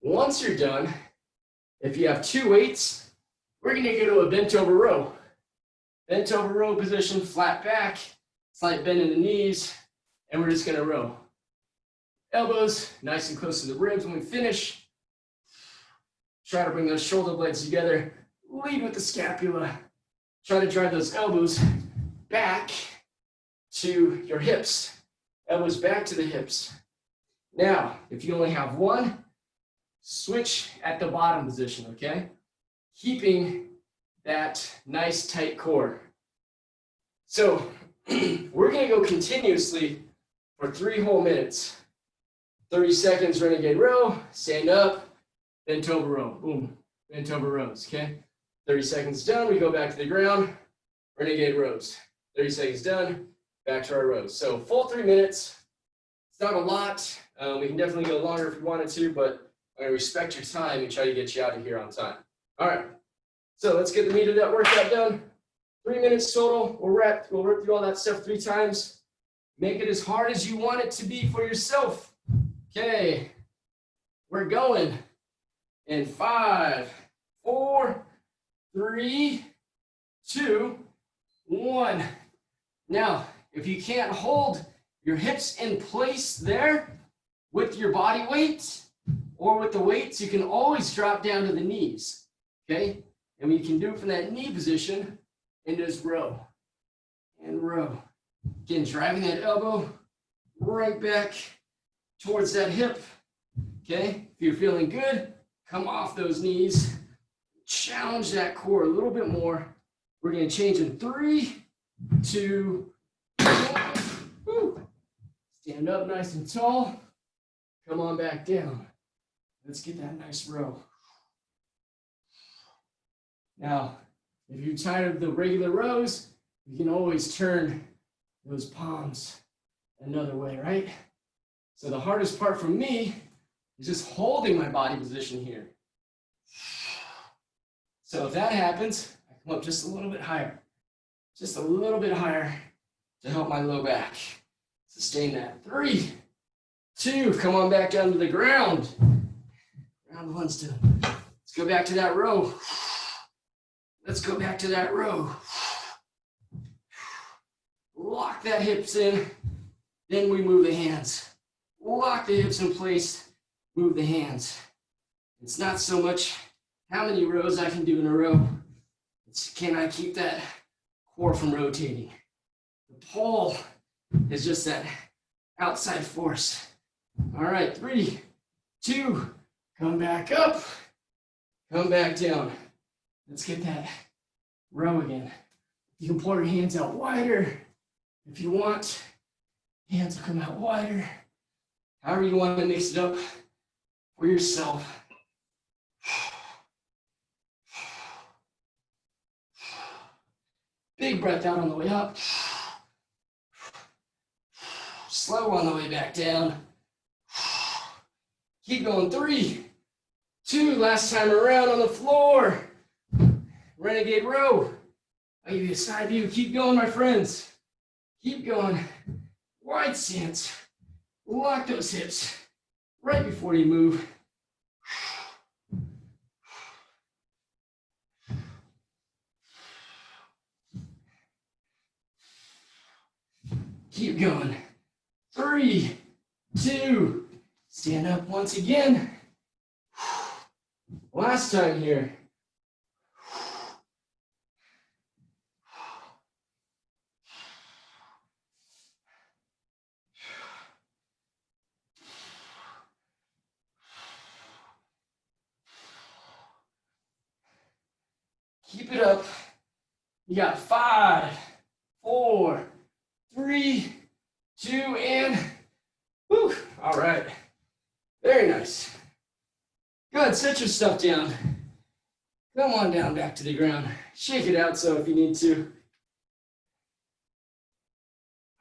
Once you're done, if you have 2 weights, we're gonna go to a bent over row. Bent over row position, flat back, slight bend in the knees, and we're just gonna row. Elbows nice and close to the ribs when we finish. Try to bring those shoulder blades together. Lead with the scapula. Try to drive those elbows back to your hips. Elbows back to the hips. Now, if you only have one, switch at the bottom position, okay? Keeping that nice tight core. So we're gonna go continuously for 3 whole minutes. 30 seconds, renegade row, stand up, bent over row, boom, bent over rows, okay? 30 seconds done, we go back to the ground, renegade rows. 30 seconds done, back to our rows. So full 3 minutes. It's not a lot. We can definitely go longer if we wanted to, but I'm gonna respect your time and try to get you out of here on time. All right, so let's get the meat of that workout done. 3 minutes total. We'll rip through all that stuff 3 times. Make it as hard as you want it to be for yourself. Okay, we're going in 5, 4, 3, 2, 1. Now, if you can't hold your hips in place there with your body weight or with the weights, you can always drop down to the knees, okay? And you can do it from that knee position and just row and row. Again, driving that elbow right back towards that hip, okay? If you're feeling good, come off those knees, challenge that core a little bit more. We're gonna change in 3, 2, 1. Woo. Stand up nice and tall. Come on back down. Let's get that nice row. Now, if you're tired of the regular rows, you can always turn those palms another way, right? So the hardest part for me is just holding my body position here. So if that happens, I come up just a little bit higher. Just a little bit higher to help my low back. Sustain that. 3, 2, come on back down to the ground. Round 1's done. Let's go back to that row. Let's go back to that row. Lock that hips in, then we move the hands. Lock the hips in place, move the hands. It's not so much how many rows I can do in a row. It's can I keep that core from rotating. The pull is just that outside force. All right, 3, 2, come back up, come back down. Let's get that row again. You can pull your hands out wider if you want. Hands will come out wider. However you want to mix it up for yourself. Big breath out on the way up. Slow on the way back down. Keep going. 3, 2, last time around on the floor. Renegade row. I'll give you a side view. Keep going, my friends. Keep going. Wide stance. Lock those hips right before you move. Keep going. 3, 2, stand up once again. Last time here. Keep it up. You got 5, 4, 3, 2, and whew. All right. Very nice. Good. Set your stuff down. Come on down back to the ground. Shake it out so if you need to.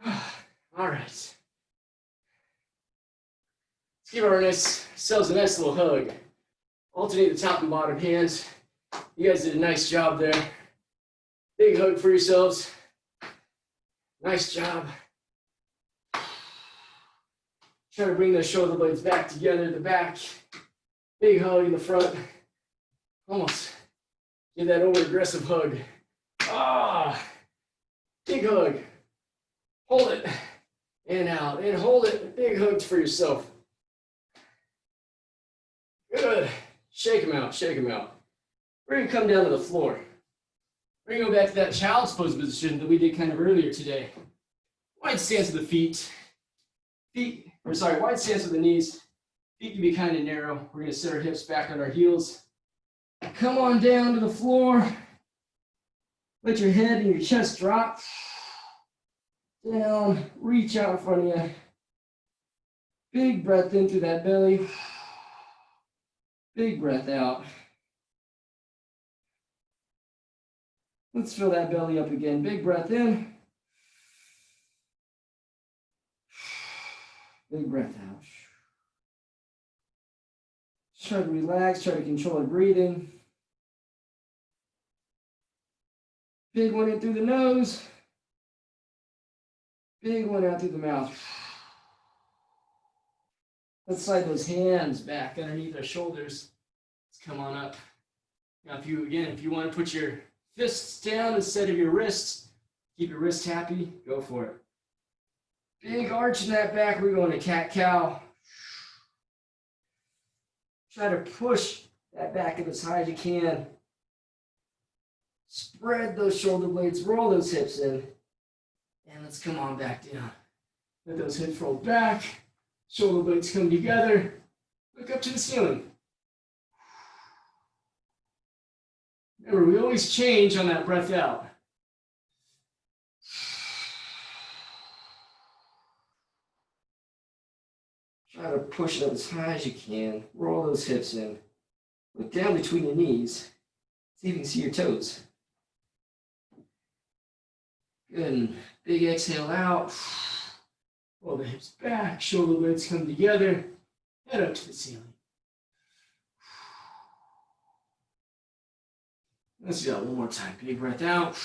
All right. Let's give ourselves a nice little hug. Alternate the top and bottom hands. You guys did a nice job there. Big hug for yourselves. Nice job. Try to bring those shoulder blades back together at the back. Big hug in the front. Almost. Give that over aggressive hug. Ah, big hug. Hold it. And out. And hold it. Big hugs for yourself. Good. Shake them out. Shake them out. We're going to come down to the floor. We're going to go back to that child's pose position that we did kind of earlier today. Wide stance with the feet. Wide stance with the knees. Feet can be kind of narrow. We're going to set our hips back on our heels. Come on down to the floor. Let your head and your chest drop. Down. Reach out in front of you. Big breath in through that belly. Big breath out. Let's fill that belly up again. Big breath in. Big breath out. Try to relax, try to control our breathing. Big one in through the nose. Big one out through the mouth. Let's slide those hands back underneath our shoulders. Let's come on up. Now, if you want to put your fists down instead of your wrists, keep your wrists happy, go for it. Big arch in that back. We're going to cat-cow. Try to push that back up as high as you can. Spread those shoulder blades, roll those hips in. And let's come on back down. Let those hips roll back. Shoulder blades come together. Look up to the ceiling. Remember, we always change on that breath out. Try to push it up as high as you can. Roll those hips in. Look down between your knees. See if you can see your toes. Good. And big exhale out. Roll the hips back. Shoulder blades come together. Head up to the ceiling. Let's do that one more time. Big breath out.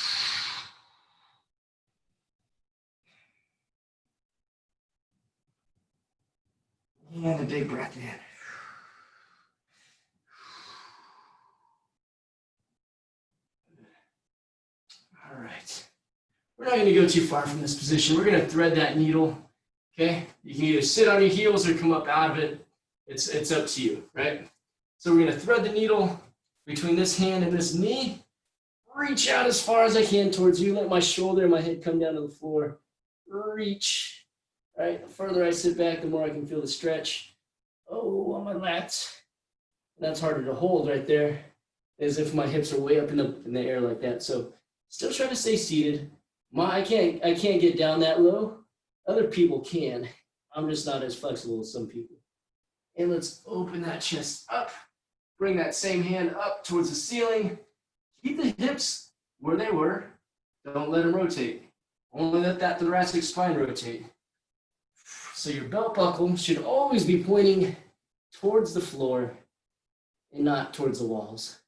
And a big breath in. All right. We're not going to go too far from this position. We're going to thread that needle. Okay? You can either sit on your heels or come up out of it. It's up to you, right? So we're going to thread the needle between this hand and this knee. Reach out as far as I can towards you. Let my shoulder and my head come down to the floor. Reach. Right, the further I sit back, the more I can feel the stretch. Oh, on my lats. That's harder to hold right there, as if my hips are way up in the air like that. So still try to stay seated. I can't get down that low. Other people can. I'm just not as flexible as some people. And let's open that chest up. Bring that same hand up towards the ceiling. Keep the hips where they were. Don't let them rotate. Only let that thoracic spine rotate. So your belt buckle should always be pointing towards the floor and not towards the walls.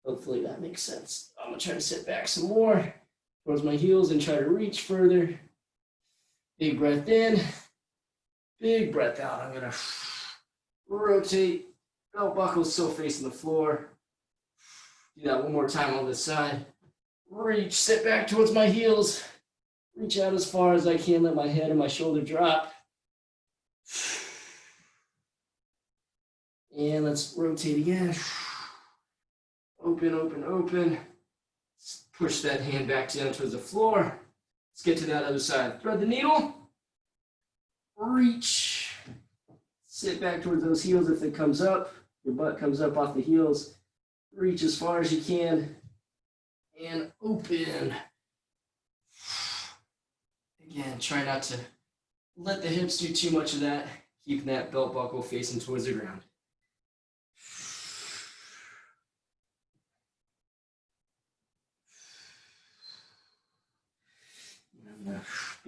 Hopefully that makes sense. I'm going to try to sit back some more towards my heels and try to reach further. Big breath in. Big breath out. I'm going to rotate. Belt buckle still facing the floor. Do that one more time on this side. Reach, sit back towards my heels. Reach out as far as I can. Let my head and my shoulder drop. And let's rotate again. Open, open, open. Let's push that hand back down towards the floor. Let's get to that other side. Thread the needle. Reach. Sit back towards those heels if it comes up. Your butt comes up off the heels. Reach as far as you can. And open. Again, try not to let the hips do too much of that. Keeping that belt buckle facing towards the ground.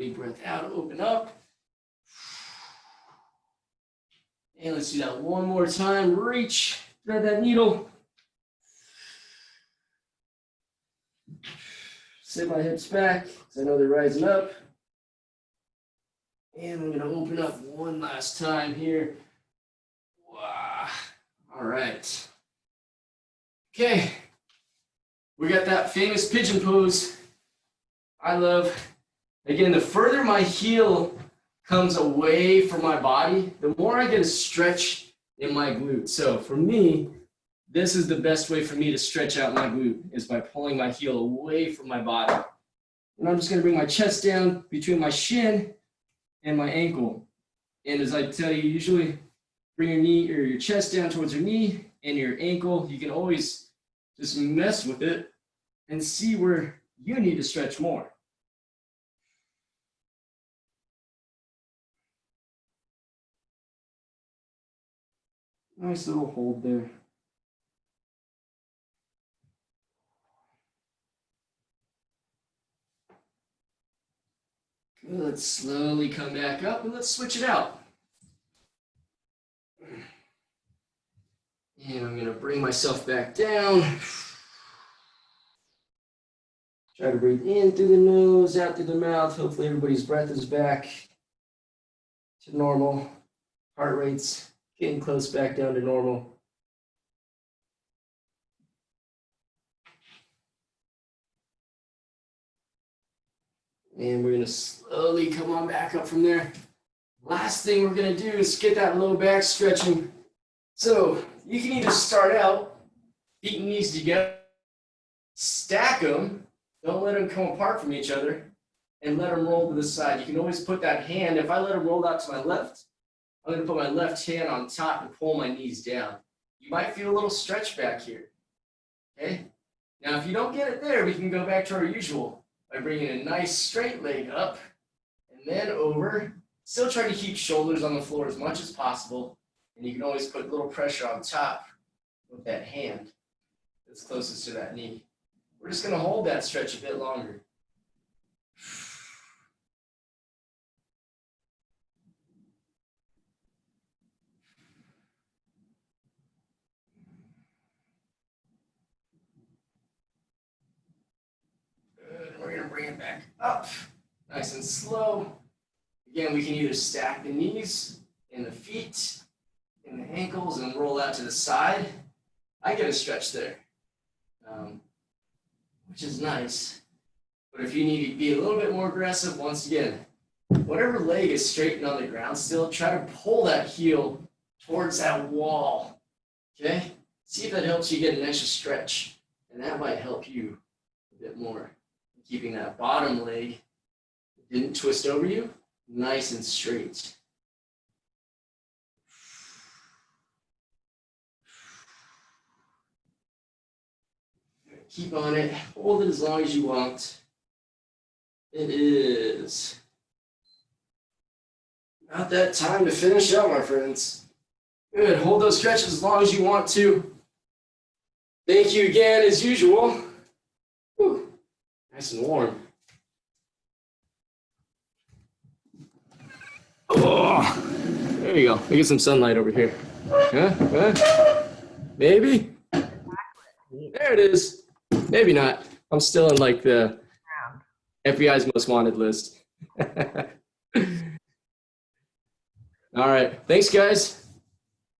Big breath out, open up. And let's do that one more time. Reach, thread that needle. Sit my hips back, because I know they're rising up. And I'm gonna open up one last time here. Wow. All right. Okay. We got that famous pigeon pose I love. Again, the further my heel comes away from my body, the more I get a stretch in my glute. So for me, this is the best way for me to stretch out my glute, is by pulling my heel away from my body. And I'm just gonna bring my chest down between my shin and my ankle. And as I tell you, usually bring your knee or your chest down towards your knee and your ankle. You can always just mess with it and see where you need to stretch more. Nice little hold there. Good. Let's slowly come back up and let's switch it out. And I'm gonna bring myself back down. Try to breathe in through the nose, out through the mouth. Hopefully everybody's breath is back to normal. Heart rate's getting close back down to normal. And we're gonna slowly come on back up from there. Last thing we're gonna do is get that low back stretching. So you can either start out, feet and knees together, stack them, don't let them come apart from each other, and let them roll to the side. You can always put that hand, if I let them roll out to my left, I'm gonna put my left hand on top and pull my knees down. You might feel a little stretch back here, okay? Now, if you don't get it there, we can go back to our usual by bringing a nice straight leg up and then over. Still try to keep shoulders on the floor as much as possible. And you can always put a little pressure on top with that hand that's closest to that knee. We're just going to hold that stretch a bit longer. Good. We're going to bring it back up, nice and slow. Again, we can either stack the knees and the feet and the ankles and roll out to the side. I get a stretch there, which is nice. But if you need to be a little bit more aggressive, once again, whatever leg is straightened on the ground still, try to pull that heel towards that wall, okay? See if that helps you get an extra stretch, and that might help you a bit more. Keeping that bottom leg, didn't twist over you, nice and straight. Keep on it, hold it as long as you want. It is about that time to finish up, my friends. Good, hold those stretches as long as you want to. Thank you again, as usual. Whew. Nice and warm. Oh, there you go. Let me get some sunlight over here. Huh? Maybe? There it is. Maybe not. I'm still in like the FBI's most wanted list. All right. Thanks, guys.